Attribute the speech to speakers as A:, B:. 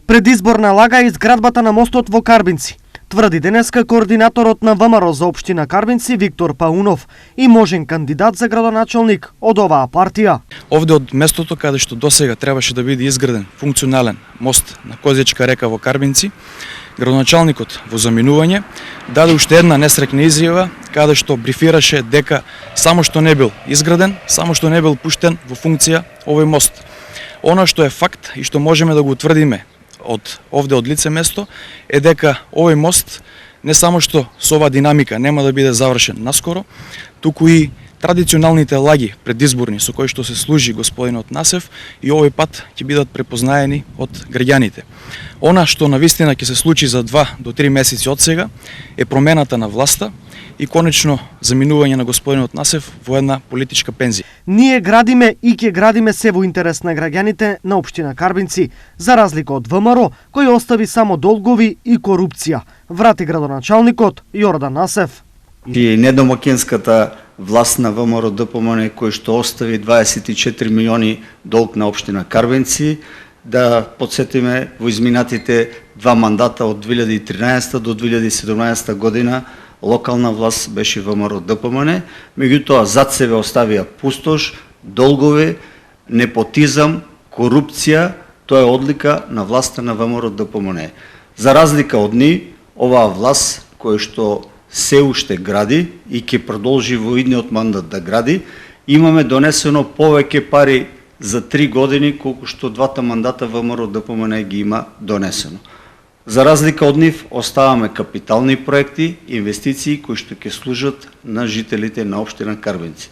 A: Предизборна лага е изградбата на мостот во Карбинци, тврди денеска координаторот на ВМРО за општина Карбинци Виктор Паунов и можен кандидат за градоначалник од оваа партија.
B: Овде од местото каде што досега требаше да биде изграден функционален мост на Козјачка река во Карбинци, градоначалникот во заминување даде уште една несрекна изјава каде што брифираше дека само што не бил изграден, само што не бил пуштен во функција овој мост. Она што е факт и што можеме да го утврдиме од лице место е дека овој мост не само што со оваа динамика нема да биде завршен наскоро, туку и традиционалните лаги предизборни со кои што се служи господинот Насев и овој пат ќе бидат препознаени од граѓаните. Она што навистина ќе се случи за 2 до 3 месеци од сега е промената на власта и конечно заминување на господинот Насев во една политичка пензија.
A: Ние градиме и ќе градиме се во интерес на граѓаните на општина Карбинци, за разлика од ВМРО кој остави само долгови и корупција, врати градоначалникот Јордан Насев.
C: И недомакинската власт на ВМРО ДПМН кој што остави 24 милиони долг на општина Карбинци, да подсетиме во изминатите 2 мандата од 2013 до 2017 година локална власт беше ВМРО ДПМН, меѓутоа зад себе оставија пустош, долгови, непотизам, корупција, тоа е одлика на власта на ВМРО ДПМН. За разлика од нив, оваа власт која што се уште гради и ќе продолжи во идниот мандат да гради, имаме донесено повеќе пари за 3 години колку што 2 мандата ВМРО ДПМН ги има донесено. За разлика од нив, оставаме капитални проекти, инвестиции кои што ќе служат на жителите на општина Карбинци.